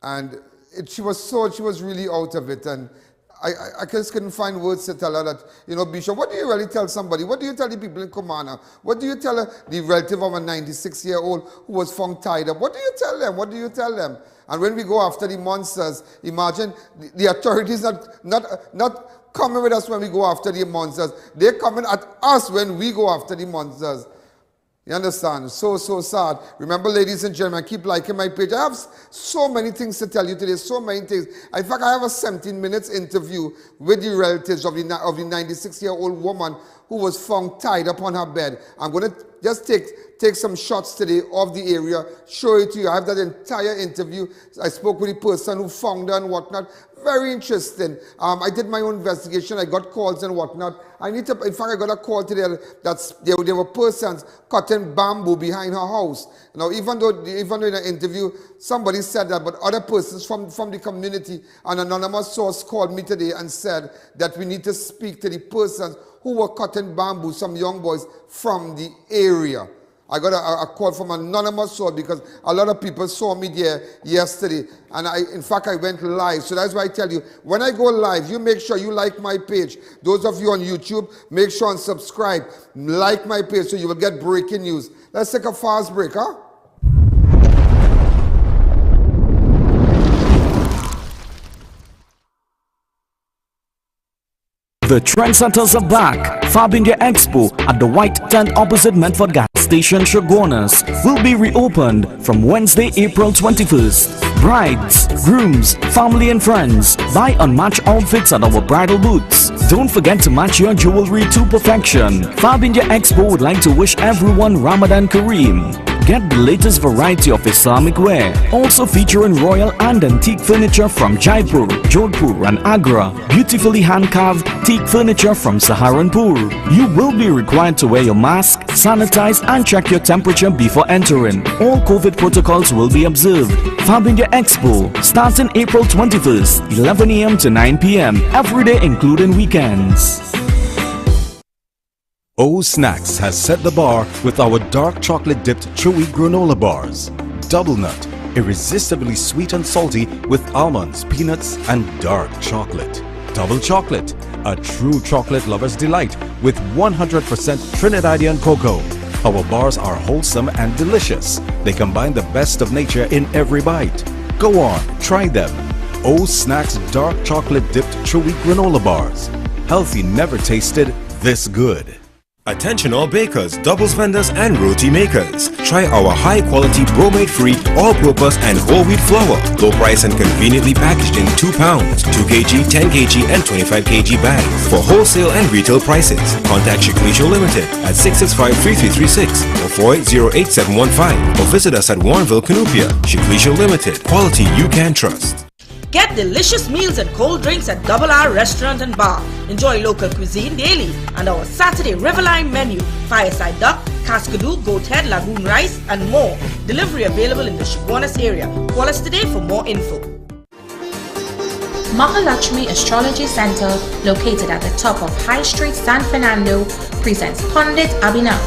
B: and she was really out of it. And I just couldn't find words to tell her that, Bishop, what do you really tell somebody? What do you tell the people in Kumana? What do you tell the relative of a 96-year-old who was found tied up? What do you tell them? What do you tell them? And when we go after the monsters, imagine the authorities not coming with us when we go after the monsters. They're coming at us when we go after the monsters. You understand? So sad. Remember, ladies and gentlemen, keep liking my page. I have so many things to tell you today, so many things. In fact, I have a 17 minutes interview with the relatives of the 96-year-old woman who was found tied up on her bed. I'm going to just take some shots today of the area, show it to you. I have that entire interview. I spoke with the person who found her and whatnot. Very interesting. I did my own investigation. I got calls and whatnot. In fact, I got a call today that there were persons cutting bamboo behind her house. Now, even though in an interview, somebody said that, but other persons from the community, an anonymous source called me today and said that we need to speak to the persons who were cutting bamboo, some young boys from the area. I got a call from an anonymous source because a lot of people saw me there yesterday. And in fact, I went live. So that's why I tell you, when I go live, you make sure you like my page. Those of you on YouTube, make sure and subscribe. Like my page so you will get breaking news. Let's take a fast break, huh?
F: The trendsetters are back. Fabindia Expo at the White Tent opposite Medford Gas Station, Shogunas, will be reopened from Wednesday, April 21st. Brides, grooms, family and friends, buy unmatched outfits at our bridal booths. Don't forget to match your jewelry to perfection. Fabindia Expo would like to wish everyone Ramadan Kareem. Get the latest variety of Islamic wear, also featuring royal and antique furniture from Jaipur, Jodhpur and Agra, beautifully hand-carved teak furniture from Saharanpur. You will be required to wear your mask, sanitize and check your temperature before entering. All COVID protocols will be observed. Fabindia Expo, starting April 21st, 11 a.m. to 9 p.m. every day including weekends.
H: O Snacks has set the bar with our dark chocolate dipped chewy granola bars. Double nut, irresistibly sweet and salty with almonds, peanuts and dark chocolate. Double chocolate, a true chocolate lover's delight with 100% Trinidadian cocoa. Our bars are wholesome and delicious. They combine the best of nature in every bite. Go on, try them. O Snacks dark chocolate dipped chewy granola bars. Healthy never tasted this good.
R: Attention all bakers, doubles vendors and roti makers. Try our high quality bromate free, all purpose and whole wheat flour. Low price and conveniently packaged in 2 pounds, 2 kg, 10 kg and 25 kg bags. For wholesale and retail prices, contact Shakeup Limited at 665-3336 or 480-8715 or visit us at Warrenville, Canupia. Shakeup Limited, quality you can trust.
E: Get delicious meals and cold drinks at Double R Restaurant and Bar. Enjoy local cuisine daily and our Saturday Riverline menu. Fireside duck, cascadoo, goat head, lagoon rice and more. Delivery available in the Chaguanas area. Call us today for more info.
J: Mahalakshmi Astrology Center, located at the top of High Street, San Fernando, presents Pandit Abhinav,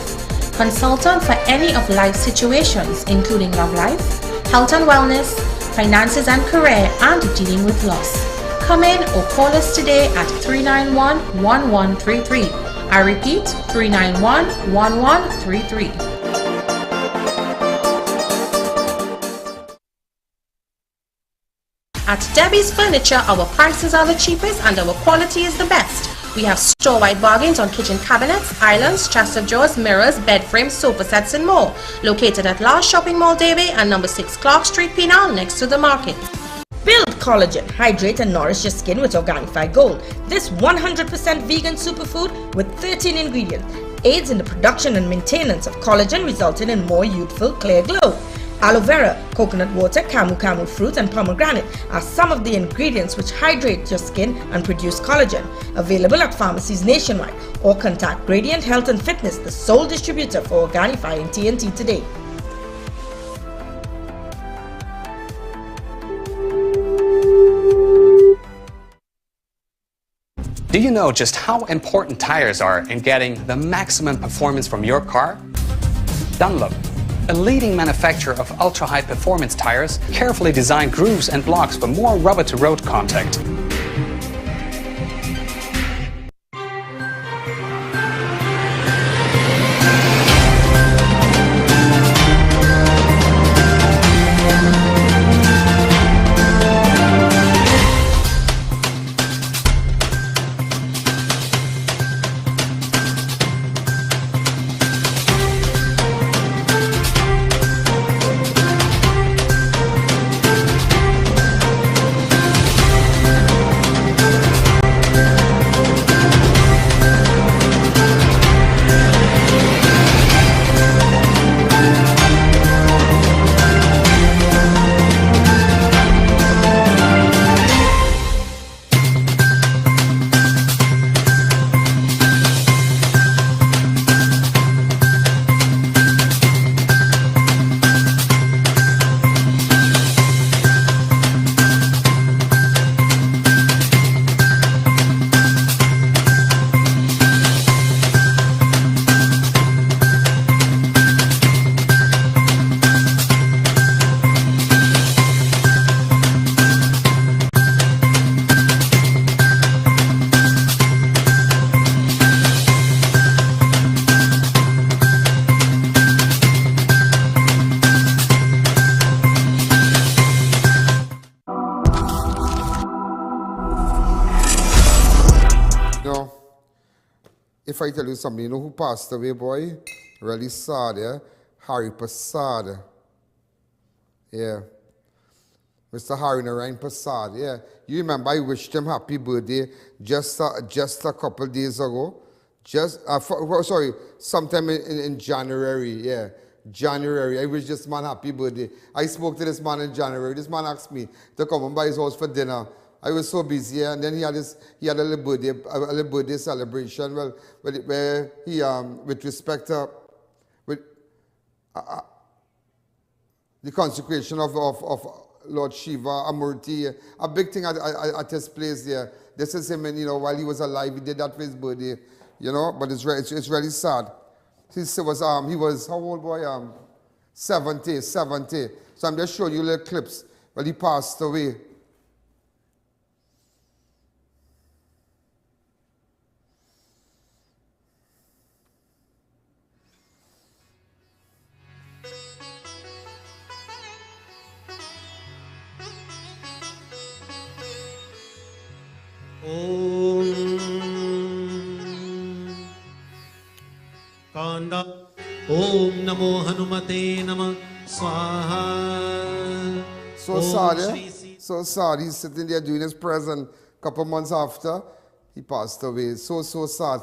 J: consultant for any of life situations including love life, health and wellness, finances and career, and dealing with loss. Come in or call us today at 391-1133. I repeat, 391-1133. At Debbie's Furniture, our prices are the cheapest and our quality is the best. We have store-wide bargains on kitchen cabinets, islands, chest of drawers, mirrors, bed frames, sofa sets and more. Located at Last Shopping Mall, Davie and number 6 Clark Street, Penal, next to the market.
E: Build collagen, hydrate and nourish your skin with Organifi Gold. This 100% vegan superfood with 13 ingredients aids in the production and maintenance of collagen, resulting in more youthful, clear glow. Aloe vera, coconut water, camu fruit and pomegranate are some of the ingredients which hydrate your skin and produce collagen. Available at pharmacies nationwide or contact Gradient Health and Fitness, the sole distributor for Organifi in TNT today.
S: Do you know just how important tires are in getting the maximum performance from your car? Dunlop, a leading manufacturer of ultra-high performance tires, carefully designed grooves and blocks for more rubber-to-road contact.
B: If I tell you something, you know who passed away, boy? Really sad, yeah? Hari Prasad. Yeah. Mr. Hari Narayan Prasad, yeah. You remember I wished him happy birthday just a couple days ago. Sometime in January, yeah. January. I wish this man happy birthday. I spoke to this man in January. This man asked me to come and by his house for dinner. I was so busy, yeah, and then he had a little birthday celebration. Well, where he with respect to the consecration of Lord Shiva Amurti, a big thing at his place there. This is him, and while he was alive, he did that for his birthday, But it's really sad. He was how old, boy? 70. So I'm just showing you little clips. Well, he passed away.
T: Om Namo Hanumate Namah Swaha.
B: So sad, yeah? So sad. He's sitting there doing his present. Couple months after, he passed away. So sad.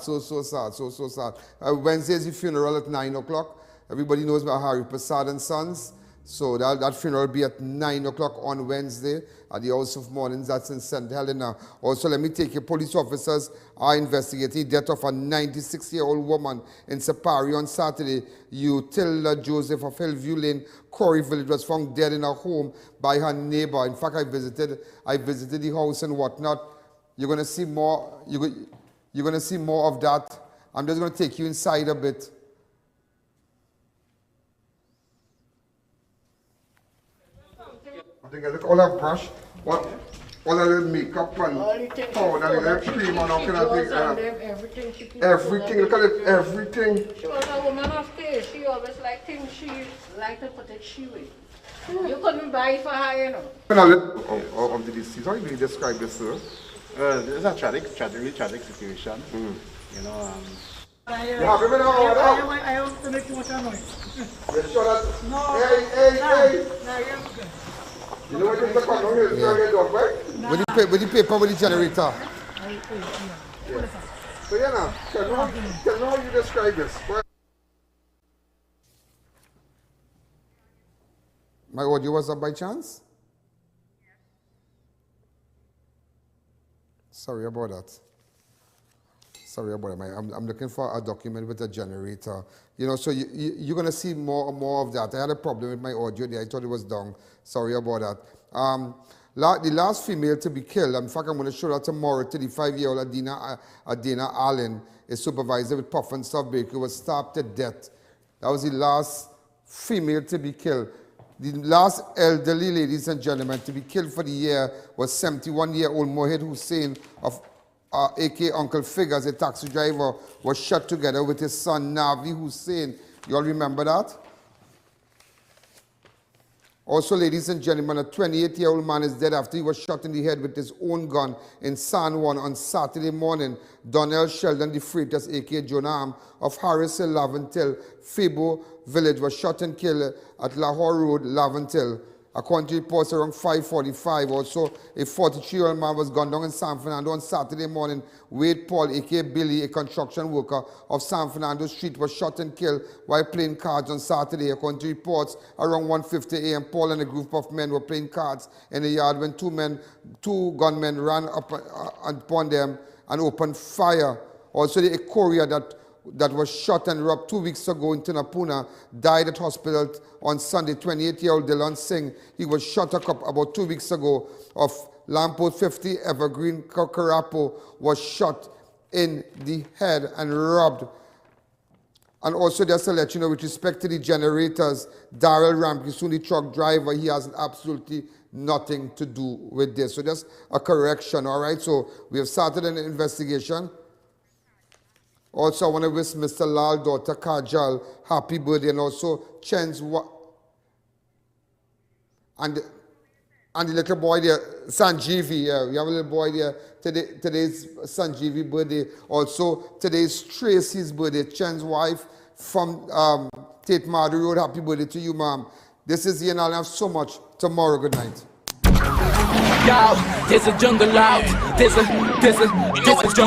B: Wednesday is the funeral at 9 o'clock. Everybody knows about Hari Prasad and Sons. So that funeral will be at 9 o'clock on Wednesday at the House of Mournings. That's in St. Helena. Also, let me take you, police officers are investigating the death of a 96-year-old woman in Sapari on Saturday. Utilda Joseph of Hillview Lane, Corey Village, was found dead in her home by her neighbor. In fact, I visited the house and whatnot. You're going to see more. You're going to see more of that. I'm just going to take you inside a bit. Look, all that brush, all that makeup and powder, that cream and all kind of thing. Everything, look at it, everything.
U: She was a woman of taste. She always liked things she liked to put it she way. You couldn't buy it for her, you know.
B: Of the deceased, how do you describe this, sir?
V: This is a really tragic situation. You know,
B: you have him in order?
U: I want to make too much noise.
B: You sure that?
U: No.
B: Hey. You know what you're talking about? With the paper, with the generator. Yeah. So, tell me how you describe this. My audio was up by chance? Sorry about that. I'm looking for a document with a generator. You know, so you're going to see more and more of that. I had a problem with my audio there. I thought it was down. Sorry about that. The last female to be killed, in fact, I'm going to show that tomorrow, 35-year-old I.A.N, a supervisor with Puff and Stuff Bakery, was stabbed to death. That was the last female to be killed. The last elderly, ladies and gentlemen, to be killed for the year was 71-year-old Mohid Hussain of A.K. Uncle Figures, a taxi driver, was shot together with his son Navi Hussain. You all remember that? Also, ladies and gentlemen, a 28-year-old man is dead after he was shot in the head with his own gun in San Juan on Saturday morning. Donnell Sheldon De Freitas, a.k.a. Jonam, of Harris Hill, Laventil, Febo Village, was shot and killed at Lahore Road, Laventil. According to reports, around 5:45, also a 43-year-old man was gunned down in San Fernando on Saturday morning. Wade Paul, a.k.a. Billy, a construction worker of San Fernando Street, was shot and killed while playing cards on Saturday. According to reports, around 1:50 a.m., Paul and a group of men were playing cards in the yard when two gunmen ran up upon them and opened fire. Also, a courier that was shot and robbed 2 weeks ago in Tunapuna died at hospital on Sunday. 28-year-old Dylan Singh, he was shot about 2 weeks ago of Lamport 50 Evergreen Kakarapo, was shot in the head and robbed. And also just to let you know, with respect to the generators, Darrell Ramkissoon, the truck driver, he has absolutely nothing to do with this. So just a correction, all right? So we have started an investigation. Also, I want to wish Mr. Lal, daughter Kajal, happy birthday, and also Chen's and the little boy there, Sanjeevi. Yeah, we have a little boy there. Today's Sanjeevi birthday. Also, today's Tracy's birthday, Chen's wife from Tate Madu Road. Happy birthday to you, ma'am. This is Ian. I'll have so much tomorrow. Good night.
A: Yo, there's a jungle out. There's a jungle.